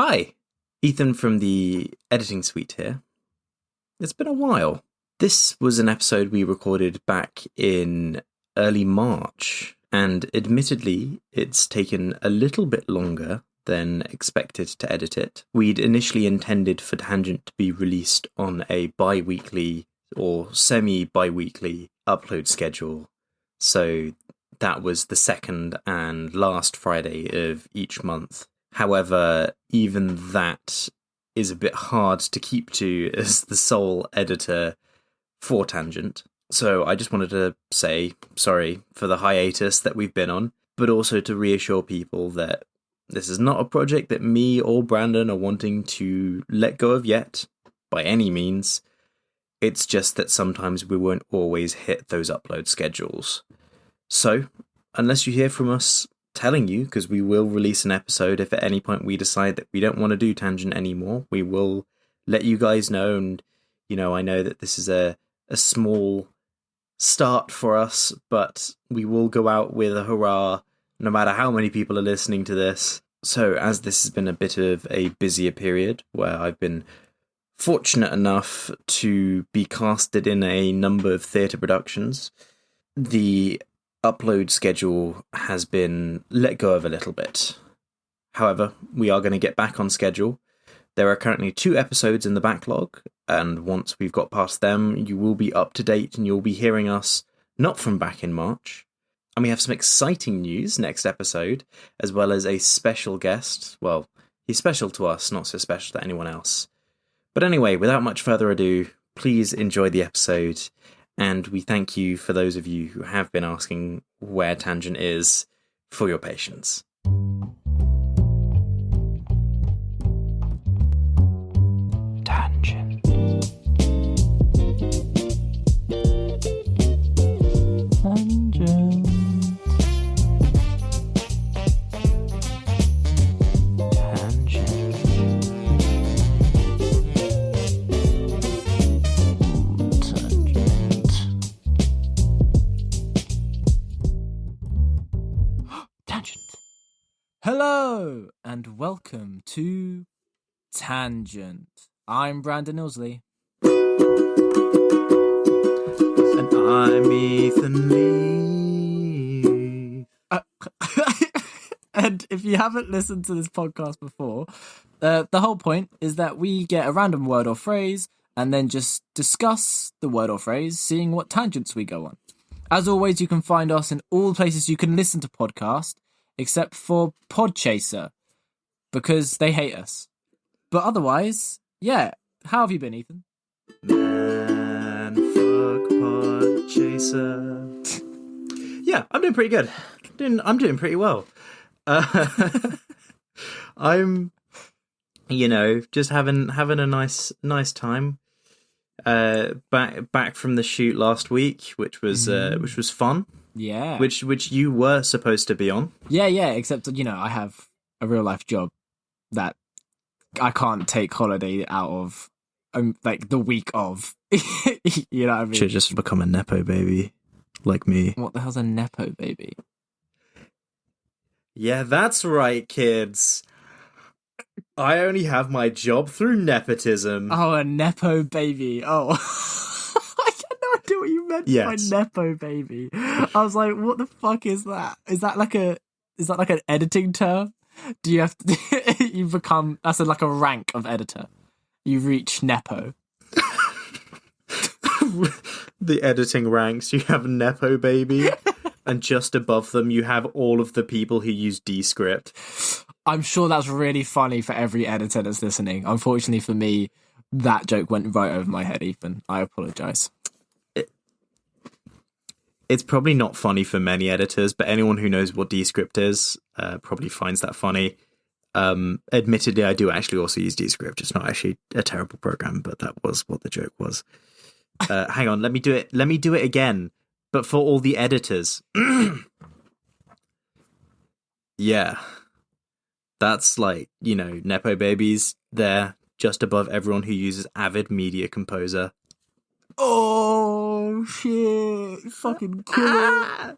Hi, Ethan from the editing suite here. It's been a while. This was an episode we recorded back in early March, and admittedly, it's taken a little bit longer than expected to edit it. We'd initially intended for Tangent to be released on a bi-weekly or semi-bi-weekly upload schedule, so that was the second and last Friday of each month. However, even that is a bit hard to keep to as the sole editor for Tangent. So I just wanted to say sorry for the hiatus that we've been on, but also to reassure people that this is not a project that me or Brandon are wanting to let go of yet, by any means. It's just that sometimes we won't always hit those upload schedules. So, unless you hear from us telling you, because we will release an episode if at any point we decide that we don't want to do Tangent anymore, we will let you guys know. And, I know that this is a small start for us, but we will go out with a hurrah no matter how many people are listening to this. So, as this has been a bit of a busier period where I've been fortunate enough to be casted in a number of theatre productions, the upload schedule has been let go of a little bit. However, we are going to get back on schedule. There are currently 2 episodes in the backlog, and once we've got past them, you will be up to date and you'll be hearing us not from back in March. And we have some exciting news next episode, as well as a special guest. Well, he's special to us, not so special to anyone else. But anyway, without much further ado, please enjoy the episode. And we thank you, for those of you who have been asking where Tangent is, for your patience. Tangent. Tangent. Hello and welcome to Tangent. I'm Brandon Ilsley. And I'm Ethan Lee. And if you haven't listened to this podcast before, the whole point is that we get a random word or phrase and then just discuss the word or phrase, seeing what tangents we go on. As always, you can find us in all places you can listen to podcasts, except for Podchaser, because they hate us. But otherwise, yeah. How have you been, Ethan? Man, fuck Podchaser. Yeah, I'm doing pretty good. I'm doing pretty well. I'm, just having a nice time. Back from the shoot last week, which was fun. Yeah. Which you were supposed to be on. Yeah, except, I have a real life job that I can't take holiday out of, the week of. You know what I mean? Should just become a Nepo baby, like me. What the hell's a Nepo baby? Yeah, that's right, kids. I only have my job through nepotism. Oh, a Nepo baby. Oh. I had no idea what you meant by Nepo baby. I was like, what the fuck is that? Is that like an editing term? Do you have to, you become, that's like a rank of editor. You reach Nepo. The editing ranks, you have Nepo baby, and just above them you have all of the people who use Descript. I'm sure that's really funny for every editor that's listening. Unfortunately for me, that joke went right over my head, Ethan. I apologise. It's probably not funny for many editors, but anyone who knows what Descript is probably finds that funny. Admittedly, I do actually also use Descript. It's not actually a terrible program, but that was what the joke was. Hang on, let me do it again, but for all the editors. Yeah. That's like, Nepo babies there, just above everyone who uses Avid Media Composer. Oh, shit. Fucking kill it.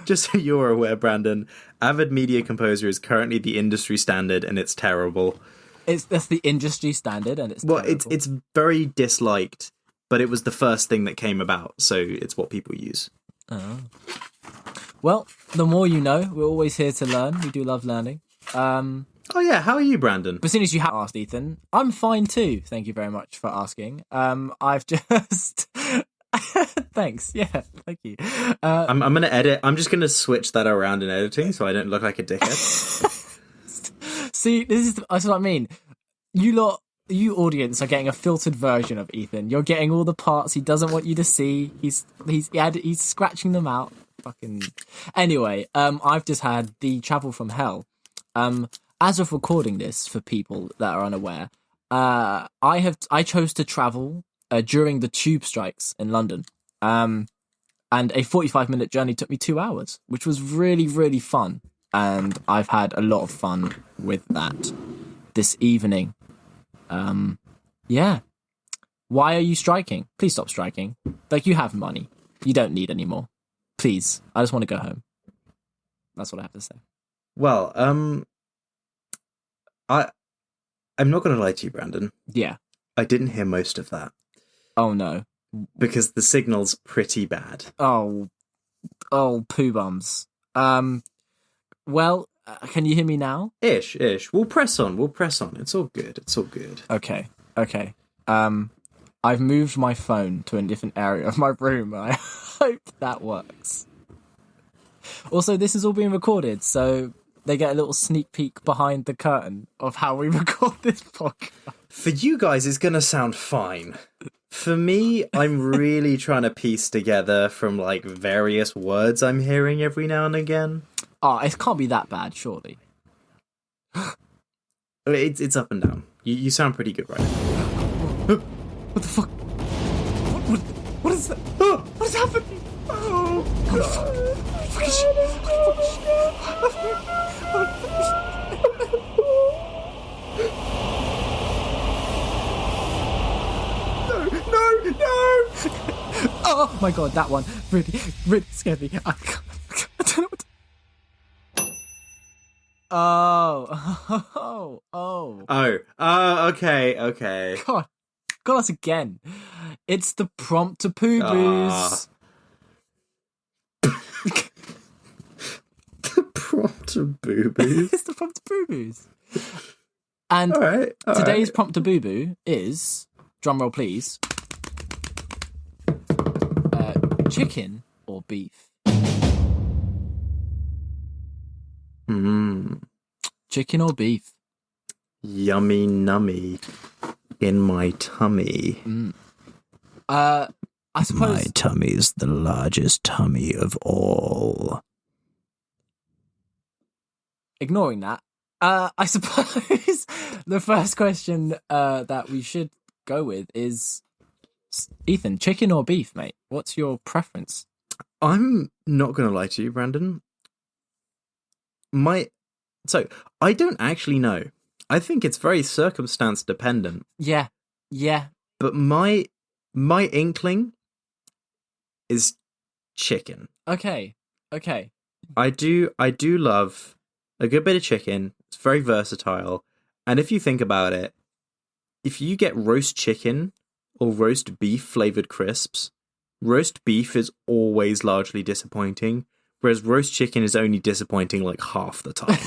Just so you're aware, Brandon, Avid Media Composer is currently the industry standard, and it's terrible. That's the industry standard, and it's well, terrible. it's very disliked, but it was the first thing that came about, so it's what people use. Oh. Well, the more you know. We're always here to learn. We do love learning. Oh yeah, how are you, Brandon? As soon as you have asked, Ethan, I'm fine too. Thank you very much for asking. I've just thanks. Yeah, thank you. I'm gonna edit. I'm just gonna switch that around in editing so I don't look like a dickhead. See, that's what I mean. You audience are getting a filtered version of Ethan. You're getting all the parts he doesn't want you to see. He's scratching them out. Fucking. Anyway, I've just had the travel from hell. As of recording this, for people that are unaware, I chose to travel during the tube strikes in London. And a 45-minute journey took me 2 hours, which was really, really fun. And I've had a lot of fun with that this evening. Yeah. Why are you striking? Please stop striking. Like, you have money. You don't need any more. Please. I just want to go home. That's what I have to say. Well, I'm not going to lie to you, Brandon. Yeah. I didn't hear most of that. Oh, no. Because the signal's pretty bad. Oh, poo bums. Well, can you hear me now? Ish. We'll press on. It's all good. Okay. I've moved my phone to a different area of my room, and I hope that works. Also, this is all being recorded, so they get a little sneak peek behind the curtain of how we record this podcast. For you guys, it's going to sound fine. For me, I'm really trying to piece together from, like, various words I'm hearing every now and again. Oh, it can't be that bad, surely. It's up and down. You sound pretty good right now. What the fuck? What is that? What is happening? Oh, no! Oh my god, that one really, really scared me. I don't know what to... Okay. God, got us again. It's the prompt to poo boos. The prompt to boo boos. It's the prompt to poo boos. And today's prompt to boo boo is, drumroll please, chicken or beef? Chicken or beef? Yummy nummy in my tummy. I suppose my tummy's the largest tummy of all. Ignoring that, I suppose the first question that we should go with is, Ethan, chicken or beef, mate? What's your preference? I'm not going to lie to you, Brandon. So, I don't actually know. I think it's very circumstance dependent. Yeah. But my inkling is chicken. Okay. I do love a good bit of chicken. It's very versatile. And if you think about it, if you get roast chicken or roast beef flavored crisps, roast beef is always largely disappointing, whereas roast chicken is only disappointing like half the time.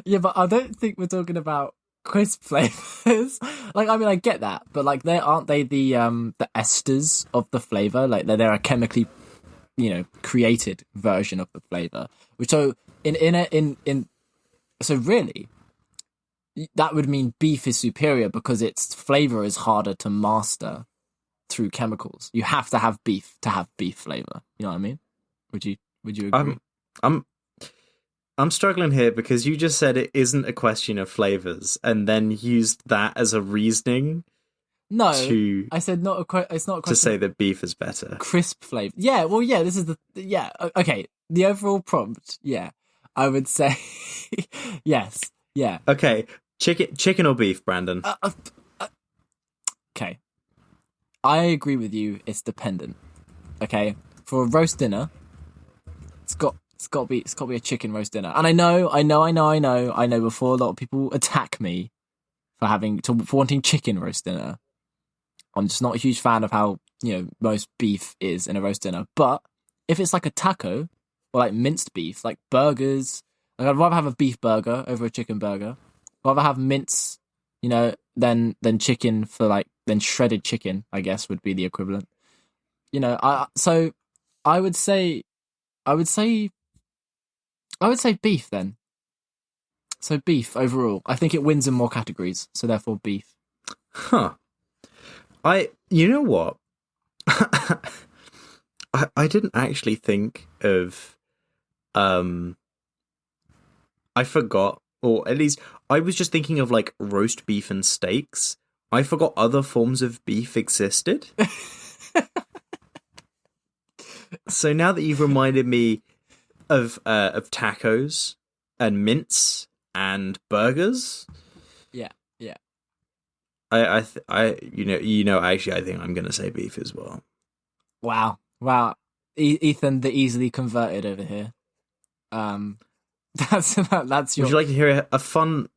Yeah, but I don't think we're talking about crisp flavors. Like, I mean, I get that, but like, aren't they the esters of the flavor? Like, they're a chemically, created version of the flavor. So so really, that would mean beef is superior because its flavor is harder to master through chemicals. You have to have beef to have beef flavor. You know what I mean? Would you agree? I'm struggling here because you just said it isn't a question of flavors, and then used that as a reasoning. No, I said it's not a question to say that beef is better. Crisp flavor. Yeah, well, yeah. This is okay. The overall prompt. Yeah, I would say yes. Yeah. Okay, chicken or beef, Brandon? Okay. I agree with you. It's dependent. Okay, for a roast dinner, it's got to be a chicken roast dinner. And I know. Before a lot of people attack me for wanting chicken roast dinner, I'm just not a huge fan of how most beef is in a roast dinner. But if it's like a taco or like minced beef, like burgers, like I'd rather have a beef burger over a chicken burger. I'd rather have mince, than chicken than shredded chicken, I guess would be the equivalent. I would say I would say beef then. So beef overall. I think it wins in more categories, so therefore beef. Huh. You know what? I didn't actually think of I forgot, or at least I was just thinking of like roast beef and steaks. I forgot other forms of beef existed. So now that you've reminded me of tacos and mince and burgers, yeah. actually, I think I'm gonna say beef as well. Wow. Ethan, the easily converted over here. That's your. Would you like to hear a fun?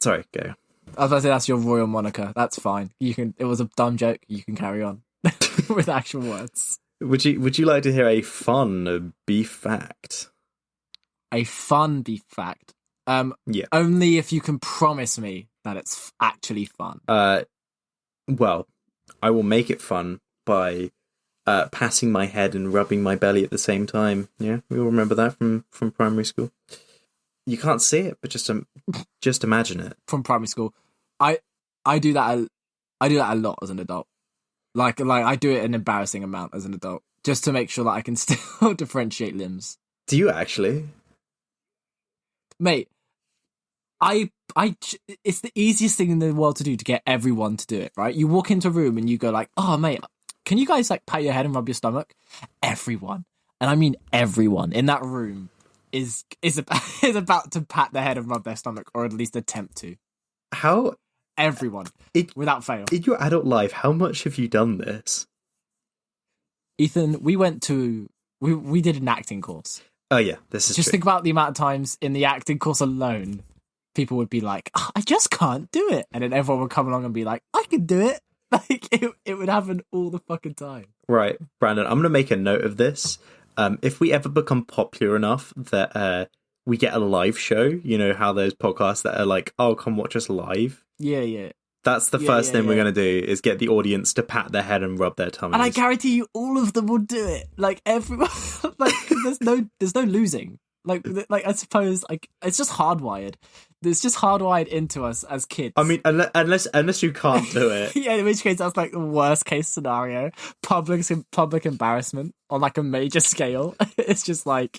Sorry, go. I was about to say that's your royal moniker. That's fine. You can. It was a dumb joke. You can carry on with actual words. Would you like to hear a fun beef fact? A fun beef fact. Yeah. Only if you can promise me that it's actually fun. Well, I will make it fun by patting my head and rubbing my belly at the same time. Yeah, we all remember that from primary school. You can't see it, but just imagine it. From primary school, I do that. I do that a lot as an adult. Like I do it an embarrassing amount as an adult, just to make sure that I can still differentiate limbs. Do you actually? Mate, it's the easiest thing in the world to do to get everyone to do it, right? You walk into a room and you go like, "Oh, mate, can you guys like pat your head and rub your stomach?" Everyone, and I mean everyone in that room is about to pat their head and rub their stomach, or at least attempt to. How? Everyone, without fail. In your adult life, how much have you done this? Ethan, we did an acting course. Oh yeah, this is just true. Think about the amount of times in the acting course alone, people would be like, "Oh, I just can't do it," and then everyone would come along and be like, "I can do it." Like it would happen all the fucking time. Right, Brandon, I'm gonna make a note of this. If we ever become popular enough that we get a live show, you know how those podcasts that are like, "Oh, come watch us live." Yeah. That's the first thing we're going to do, is get the audience to pat their head and rub their tummies. And I guarantee you all of them will do it. Like everyone, like there's no losing. Like I suppose like it's just hardwired. It's just hardwired into us as kids. I mean, unless you can't do it. Yeah, in which case that's like the worst case scenario. Public embarrassment on like a major scale. It's just like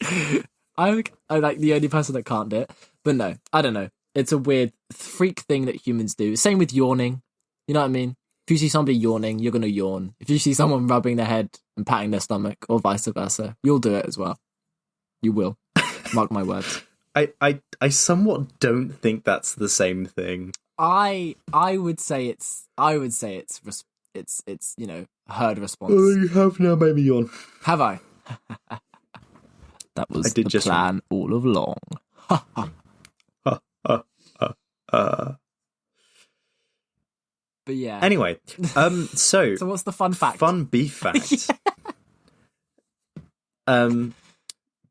I'm like the only person that can't do it. But no, I don't know. It's a weird freak thing that humans do. Same with yawning. You know what I mean? If you see somebody yawning, you're going to yawn. If you see someone rubbing their head and patting their stomach, or vice versa, you'll do it as well. You will. Mark my words. I somewhat don't think that's the same thing. I would say it's herd response. Oh, you have now made me yawn. Have I? That was the plan all along. But yeah. Anyway, so what's the fun fact? Fun beef fact.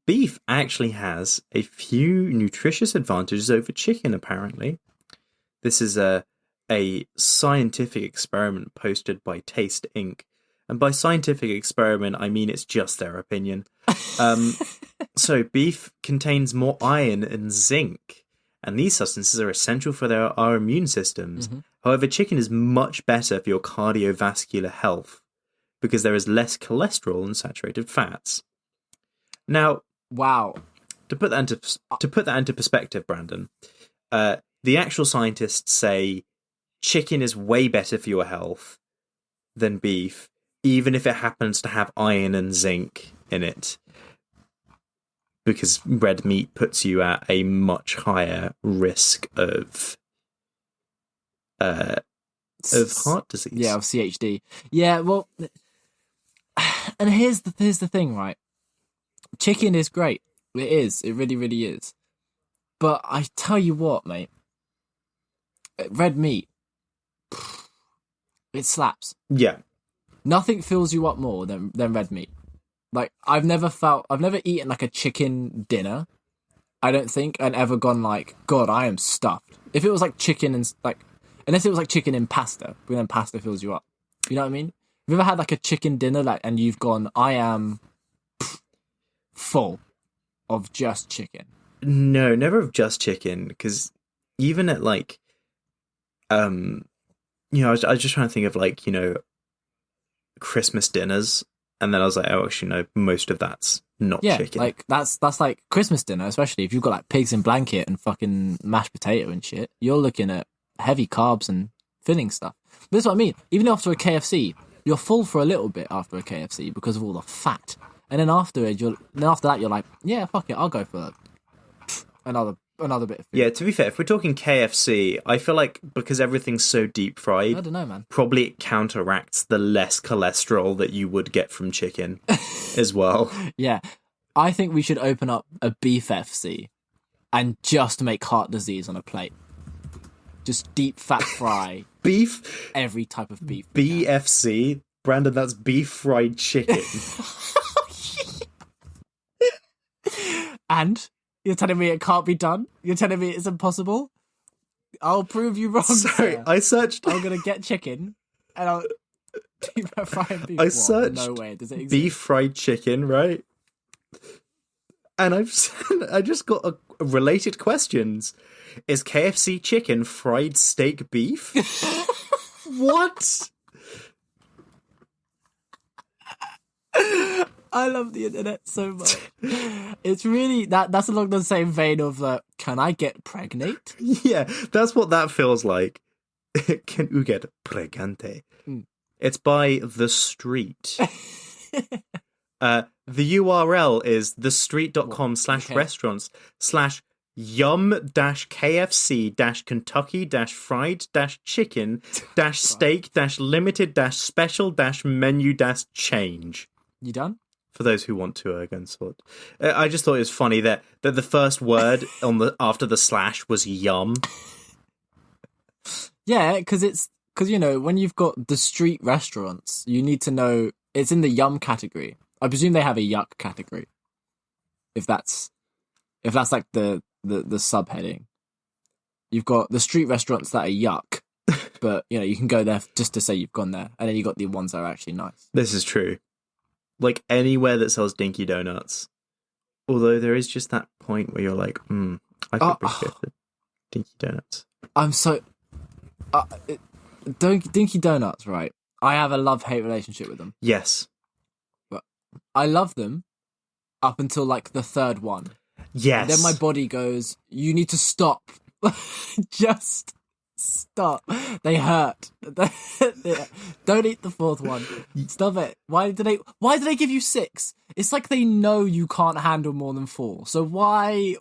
Beef actually has a few nutritious advantages over chicken, apparently. This is a scientific experiment posted by Taste Inc. And by scientific experiment, I mean it's just their opinion. So beef contains more iron and zinc, and these substances are essential for our immune systems. Mm-hmm. However, chicken is much better for your cardiovascular health because there is less cholesterol and saturated fats. Now, wow. To put that into perspective, Brandon, the actual scientists say chicken is way better for your health than beef, even if it happens to have iron and zinc in it, because red meat puts you at a much higher risk of of heart disease. Yeah, of CHD. Yeah, well, and here's the thing, right? Chicken is great. It is. It really, really is. But I tell you what, mate. Red meat, it slaps. Yeah. Nothing fills you up more than red meat. Like, I've never eaten like a chicken dinner. I don't think, and ever gone like, God, I am stuffed. If it was like chicken and like, unless it was like chicken in pasta, but then pasta fills you up. You know what I mean? Have you ever had like a chicken dinner and you've gone, I am full of just chicken? No, never of just chicken, because even at like, I was just trying to think of like, Christmas dinners, and then I was like, oh, actually, no, most of that's not chicken. Like that's like Christmas dinner, especially if you've got like pigs in blanket and fucking mashed potato and shit. You're looking at heavy carbs and filling stuff. But that's what I mean. Even after a KFC, you're full for a little bit after a KFC because of all the fat, and then after that, you're like, yeah, fuck it, I'll go for another bit of food. Yeah, to be fair, if we're talking KFC, I feel like because everything's so deep fried, I don't know, man. Probably it counteracts the less cholesterol that you would get from chicken as well. Yeah, I think we should open up a beef FC and just make heart disease on a plate. Just deep fat fry Beef? every type of beef. BFC? Brandon, that's beef fried chicken. And you're telling me it can't be done? You're telling me it's impossible? I'll prove you wrong. Sorry, sir. I searched... I'm going to get chicken and I'll deep fry beef. I What? searched No way. Does it exist? beef fried chicken, right? And I just got a related questions. Is KFC chicken fried steak beef? What? I love the internet so much. It's really that's along the same vein of can I get pregnant? Yeah, that's what that feels like. Can you get pregante? It's by The Street. The URL is thestreet.com/restaurants/yum-kfc-fried-chicken-limited-special-menu-change. You done? For those who want to go and sort. I just thought it was funny that the first word after the slash was yum. Yeah, because when you've got the street restaurants, you need to know it's in the yum category. I presume they have a yuck category. If that's like the subheading. You've got the street restaurants that are yuck, but you can go there just to say you've gone there, and then you got the ones that are actually nice. This is true. Like anywhere that sells Dinky Donuts. Although there is just that point where you're like, I could appreciate the Dinky Donuts. I'm so Dinky Donuts, right? I have a love-hate relationship with them. Yes. But I love them up until like the third one. Yes. And then my body goes, you need to stop. Just stop. They hurt. Don't eat the fourth one. Stop it. Why do they give you 6? It's like they know you can't handle more than 4. So why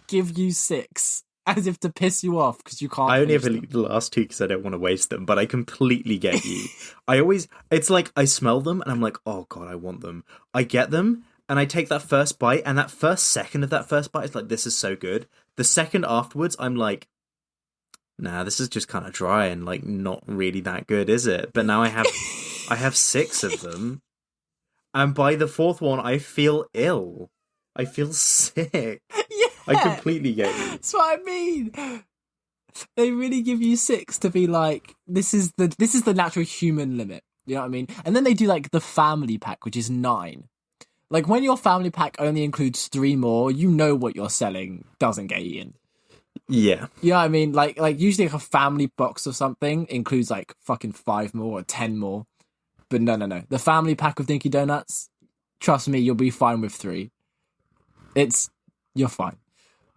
give you 6? As if to piss you off because you can't. I only ever eat the last 2 because I don't want to waste them, but I completely get you. It's like I smell them and I'm like, oh god, I want them. I get them and I take that first bite, and that first second of that first bite is like, this is so good. The second afterwards, I'm like, nah, this is just kind of dry and like not really that good, is it? But now I have 6 of them, and by the 4th one, I feel ill. I feel sick. Yeah, I completely get you. That's what I mean. They really give you 6 to be like, this is the natural human limit. You know what I mean? And then they do like the family pack, which is 9. Like when your family pack only includes 3 more, you know what you're selling doesn't get eaten. Yeah. You know what I mean? Like usually like a family box or something includes like fucking 5 more or 10 more. But no. The family pack of Dinky Donuts, trust me, you'll be fine with 3. You're fine.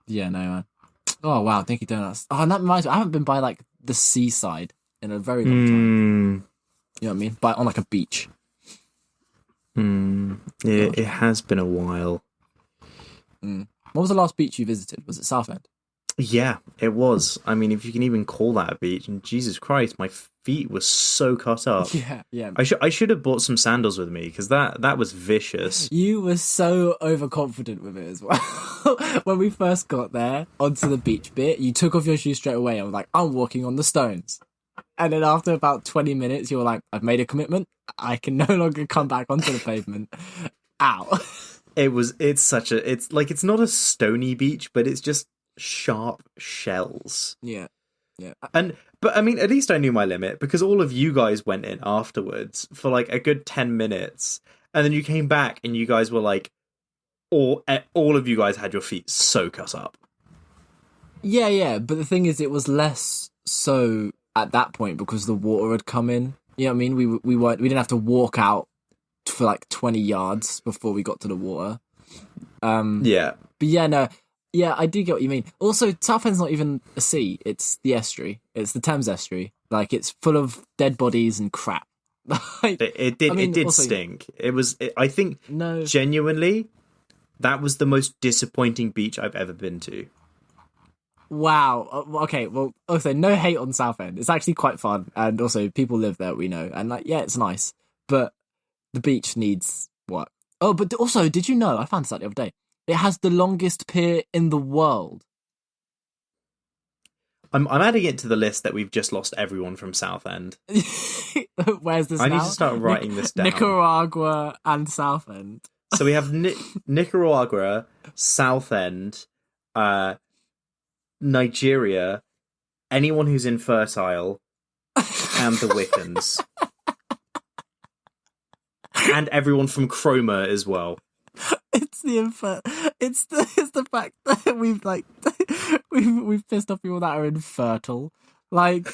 Yeah, no, man. Oh, wow, Dinky Donuts. Oh, and that reminds me, I haven't been by like the seaside in a very long time. You know what I mean? On like a beach. Yeah, it has been a while. What was the last beach you visited? Was it Southend? Yeah, it was. I mean, if you can even call that a beach. And Jesus Christ, my feet were so cut up. Yeah, yeah. I should have bought some sandals with me because that was vicious. You were so overconfident with it as well. When we first got there onto the beach bit, you took off your shoes straight away. I was like, I'm walking on the stones. And then after about 20 minutes, you were like, I've made a commitment. I can no longer come back onto the pavement. Ow. It's not a stony beach, but it's just sharp shells. Yeah. Yeah. But I mean, at least I knew my limit because all of you guys went in afterwards for like a good 10 minutes. And then you came back and you guys were like, all of you guys had your feet so cut up. Yeah. But the thing is, it was less so at that point because the water had come in. You know what I mean? We didn't have to walk out for like 20 yards before we got to the water. Yeah. But yeah, no. Yeah, I do get what you mean. Also, Southend's not even a sea. It's the estuary. It's the Thames estuary. Like, it's full of dead bodies and crap. Like, It did also, stink. I think, no, genuinely, that was the most disappointing beach I've ever been to. wow. Okay, well, also, no hate on Southend. It's actually quite fun. And also, people live there, we know. And, like, yeah, it's nice. But the beach needs work. Oh, but also, did you know, I found this out the other day, it has the longest pier in the world. I'm adding it to the list that we've just lost everyone from Southend. Where's this I now? need to start writing this down. Nicaragua and Southend. So we have Nicaragua, Southend, Nigeria, anyone who's infertile, and the Wiccans. And everyone from Cromer as well. It's the fact that we've pissed off people that are infertile. Like,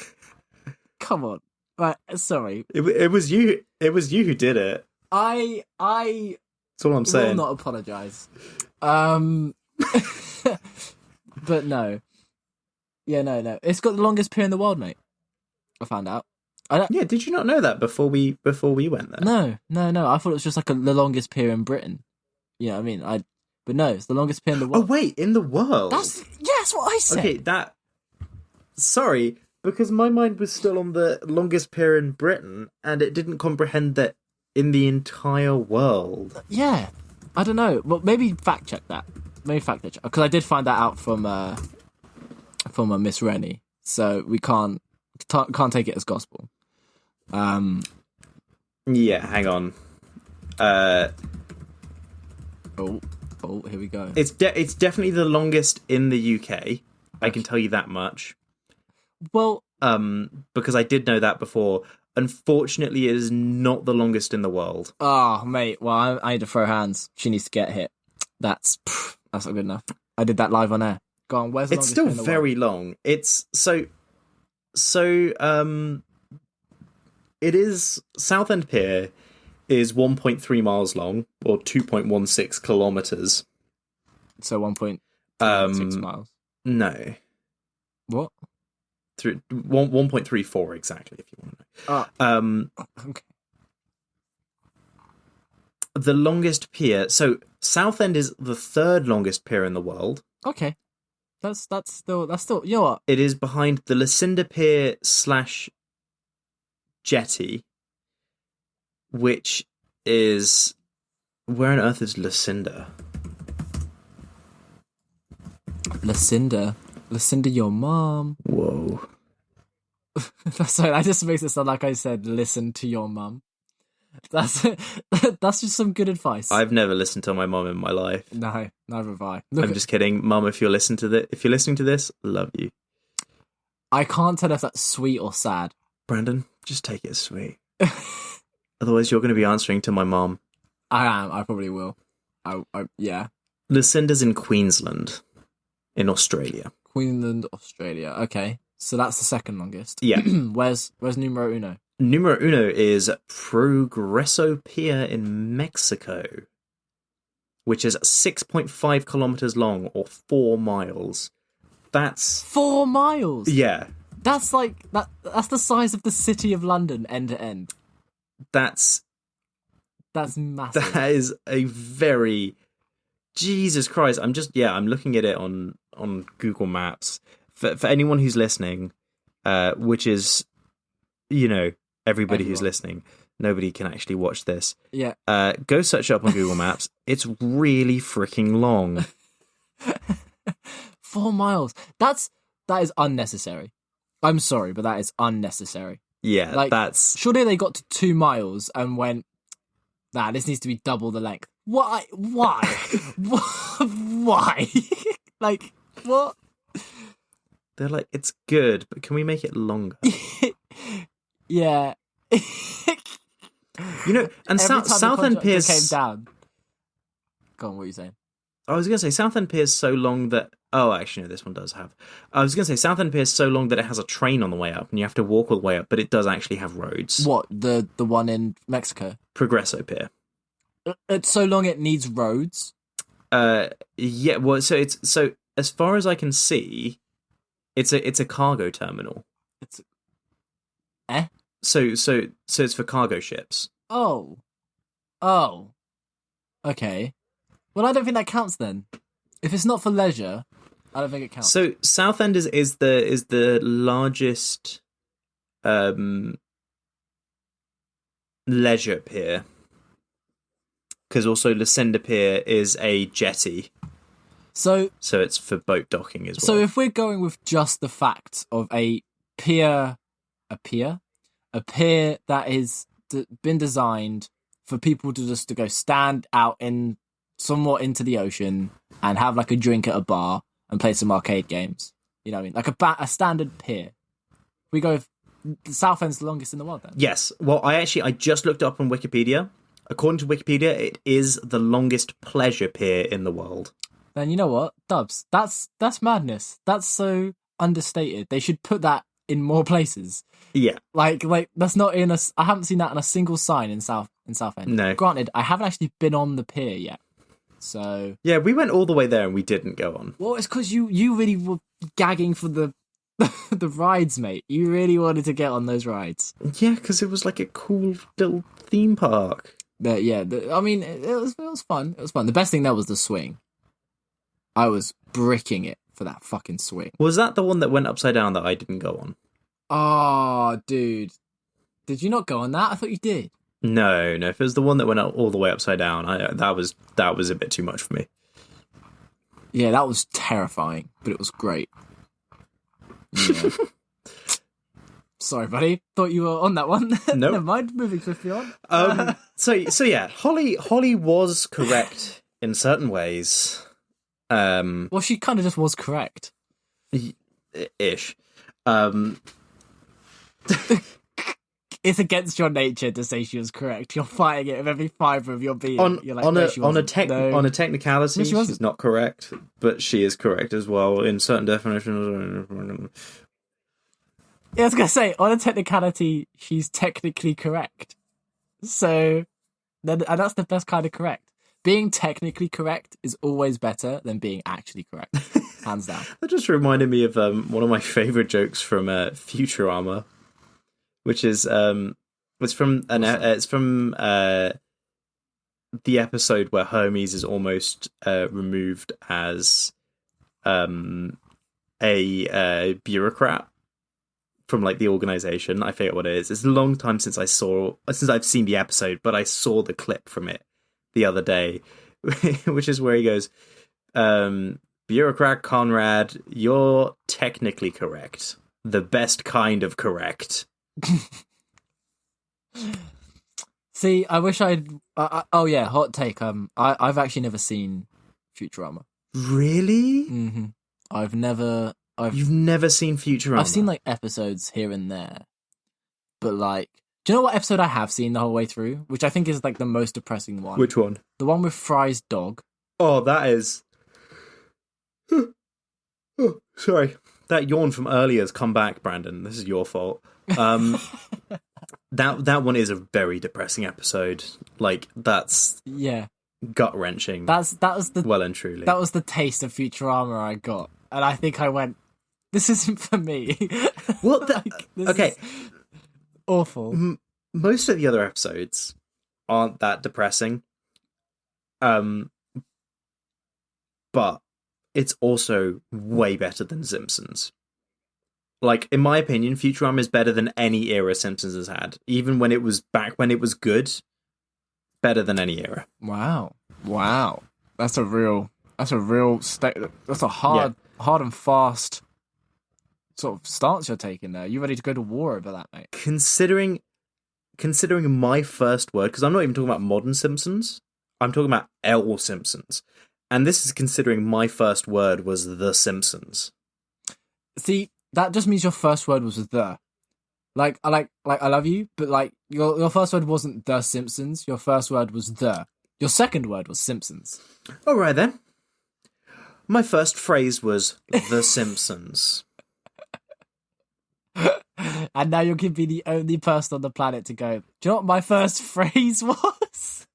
come on. Right, sorry. It was you who did it. I That's all I'm saying. will not apologise. But no. Yeah, no. It's got the longest pier in the world, mate. I found out. Yeah, did you not know that before we went there? No. I thought it was just like the longest pier in Britain. You know what I mean? But no, it's the longest pier in the world. Oh wait, in the world. That's what I said. Okay, sorry, because my mind was still on the longest pier in Britain, and it didn't comprehend that in the entire world. Yeah, I don't know. Well, maybe fact check that. Because I did find that out from Miss Rennie, so we can't take it as gospel. Yeah, hang on. Oh, here we go. It's definitely the longest in the UK. I can tell you that much. Well, because I did know that before. Unfortunately, it is not the longest in the world. oh, mate. Well, I need to throw hands. She needs to get hit. That's not good enough. I did that live on air. Go on. Where's the It's longest still pier in the very world? long. It's it is Southend Pier is 1.3 miles long or 2.16 kilometers. So 1.6 miles. No, What? 1.34 exactly, if you want to know. Okay. The longest pier. So Southend is the third longest pier in the world. Okay. That's still. You know what? It is behind the Lucinda Pier / jetty, which is... Where on earth is Lucinda? Lucinda, your mom. Whoa. Sorry, that just makes it sound like I said, "Listen to your mum." That's just some good advice. I've never listened to my mom in my life. No, neither have I. I'm just kidding, Mum. If you're listening to this, love you. I can't tell if that's sweet or sad. Brandon, just take it as sweet. Otherwise, you're going to be answering to my mom. I am. I probably will. Yeah. Lucinda's in Queensland, in Australia. Queensland, Australia. Okay, so that's the second longest. Yeah. Where's numero uno? Numero uno is Progreso Pier in Mexico, which is 6.5 kilometers long or 4 miles. That's 4 miles. Yeah. That's like that. That's the size of the city of London, end to end. That's massive. That is a very... Jesus Christ. I'm looking at it on Google Maps. For anyone who's listening, which is everybody who's Everyone. listening, nobody can actually watch this. Yeah. Go search it up on Google Maps. It's really freaking long. 4 miles. That is unnecessary. I'm sorry, but that is unnecessary. Yeah, Like, that's... surely they got to 2 miles and went, nah, this needs to be double the length. Why? Why? Like, what? They're like, it's good, but can we make it longer? Yeah. And Every time the Southend contractor Piers came down. Go on, what are you saying? I was going to say Southend Piers so long that... Oh, actually, no, this one does have... I was going to say Southend Piers so long that it has a train on the way up, and you have to walk all the way up, but it does actually have roads. What, the one in Mexico? Progresso Pier. It's so long it needs roads? Yeah, well, so as far as I can see, it's a cargo terminal. It's... So it's for cargo ships. Oh. Okay. Well, I don't think that counts then. If it's not for leisure, I don't think it counts. So Southend is the largest leisure pier, because also Lucinda Pier is a jetty. So it's for boat docking as well. So if we're going with just the fact of a pier that is been designed for people to go stand out in somewhat into the ocean and have like a drink at a bar and play some arcade games. You know what I mean? Like a standard pier. We go with Southend's the longest in the world then. Yes. Well, I just looked up on Wikipedia. According to Wikipedia, it is the longest pleasure pier in the world. Then you know what? Dubs. That's madness. That's so understated. They should put that in more places. Yeah. Like that's not in a... I haven't seen that on a single sign in Southend. No. Granted, I haven't actually been on the pier yet. So... Yeah, we went all the way there and we didn't go on. Well, it's because you really were gagging for the the rides, mate. You really wanted to get on those rides. Yeah, because it was like a cool little theme park. I mean, it was fun. It was fun. The best thing there was the swing. I was bricking it for that fucking swing. Was that the one that went upside down that I didn't go on? Oh, dude. Did you not go on that? I thought you did. No. If it was the one that went all the way upside down, that was a bit too much for me. Yeah, that was terrifying, but it was great. Yeah. Sorry, buddy. Thought you were on that one. Nope. Never mind. Moving swiftly on. So yeah, Holly was correct in certain ways. Well, she kind of just was correct. Ish. It's against your nature to say she was correct. You're fighting it with every fibre of your being. You're like, on a technicality, No, she wasn't. she's not correct, but she is correct as well in certain definitions. Yeah, I was gonna say, on a technicality, she's technically correct. So, and that's the best kind of correct. Being technically correct is always better than being actually correct, hands down. That just reminded me of one of my favorite jokes from Futurama, which is it's from the episode where Hermes is almost removed as a bureaucrat from like the organization. I forget what it is. It's a long time since I've seen the episode, but I saw the clip from it the other day, which is where he goes, bureaucrat Conrad, you're technically correct. The best kind of correct. See, I wish I'd... oh yeah, hot take. I've actually never seen Futurama. Really? Mm-hmm. You've never seen Futurama? I've seen like episodes here and there, but like, do you know what episode I have seen the whole way through? Which I think is like the most depressing one. Which one? The one with Fry's dog. Oh, that is... Oh, sorry. That yawn from earlier has come back, Brandon. This is your fault. That one is a very depressing episode. Like, that's gut-wrenching. That was the well and truly. That was the taste of Futurama I got, and I think I went, "This isn't for me." What? Okay, awful. Most of the other episodes aren't that depressing. But it's also way better than Simpsons. Like, in my opinion, Futurama is better than any era Simpsons has had. Even when it was back when it was good, better than any era. Wow. That's a hard and fast sort of stance you're taking there. You ready to go to war over that, mate? Considering my first word, because I'm not even talking about modern Simpsons, I'm talking about L Simpsons. And this is considering my first word was The Simpsons. See, that just means your first word was the. Like I love you, but like your first word wasn't The Simpsons. Your first word was the. Your second word was Simpsons. All right then. My first phrase was The Simpsons. And now you're going to be the only person on the planet to go, do you know what my first phrase was?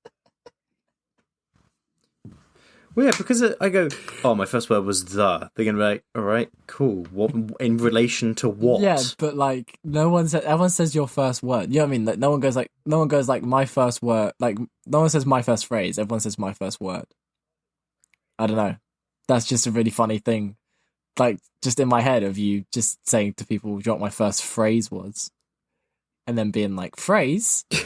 Well, yeah, because I go, oh, my first word was the. They're going to be like, all right, cool. What in relation to what? Yeah, but like everyone says your first word. You know what I mean? Like no one goes like my first word. Like no one says my first phrase. Everyone says my first word. I don't know. That's just a really funny thing. Like just in my head of you just saying to people, do you know what my first phrase was? And then being like, phrase? You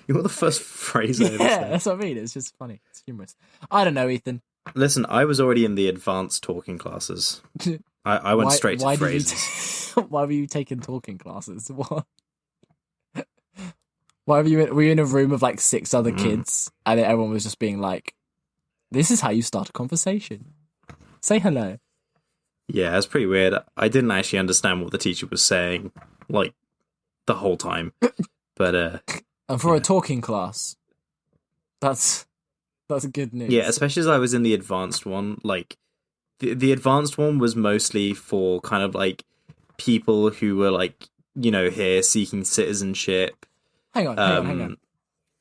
know what the first phrase I ever said? Yeah, that's what I mean. It's just funny. It's humorous. I don't know, Ethan. Listen, I was already in the advanced talking classes. I went straight to phrases. Why were you taking talking classes? What? Were you in a room of like 6 other kids and everyone was just being like, this is how you start a conversation. Say hello. Yeah, it's pretty weird. I didn't actually understand what the teacher was saying, like, the whole time. But, and for a talking class, that's good news. Yeah, especially as I was in the advanced one. Like, the advanced one was mostly for kind of, like, people who were, like, you know, here seeking citizenship. Hang on.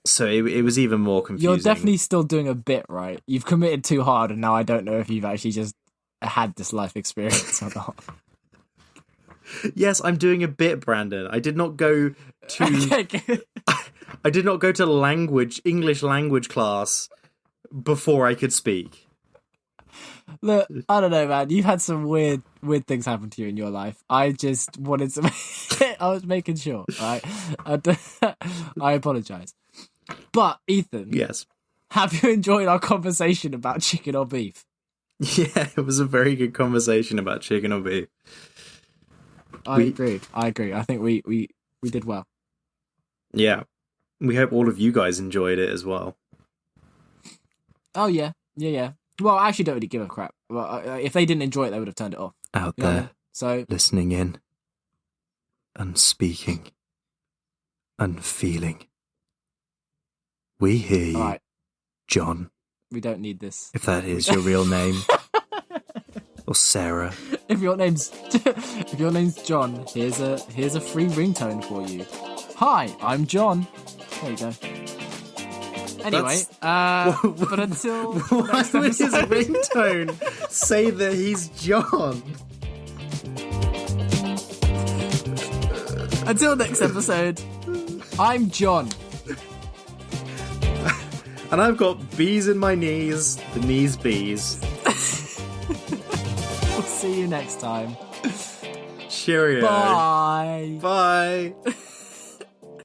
So it was even more confusing. You're definitely still doing a bit, right? You've committed too hard, and now I don't know if you've actually just had this life experience or not. Yes, I'm doing a bit, Brandon. I did not go to... I did not go to English language class before I could speak. Look, I don't know, man. You've had some weird things happen to you in your life. I just wanted to... I was making sure, right? I apologise. But, Ethan... Yes. Have you enjoyed our conversation about chicken or beef? Yeah, it was a very good conversation about chicken or beef. I agree. I think we did well. Yeah. We hope all of you guys enjoyed it as well. Oh, yeah. Yeah. Well, I actually don't really give a crap. Well, if they didn't enjoy it, they would have turned it off. Out there, know? So listening in, and speaking, and feeling. We hear you, right. John. We don't need this. If that is your real name. Or Sarah. If your name's John, here's a free ringtone for you. Hi, I'm John. There you go. Anyway, but until why would his ringtone say that he's John? Until next episode, I'm John. And I've got bees in my knees, the knees bees. We'll see you next time. Cheerio. Bye. Bye.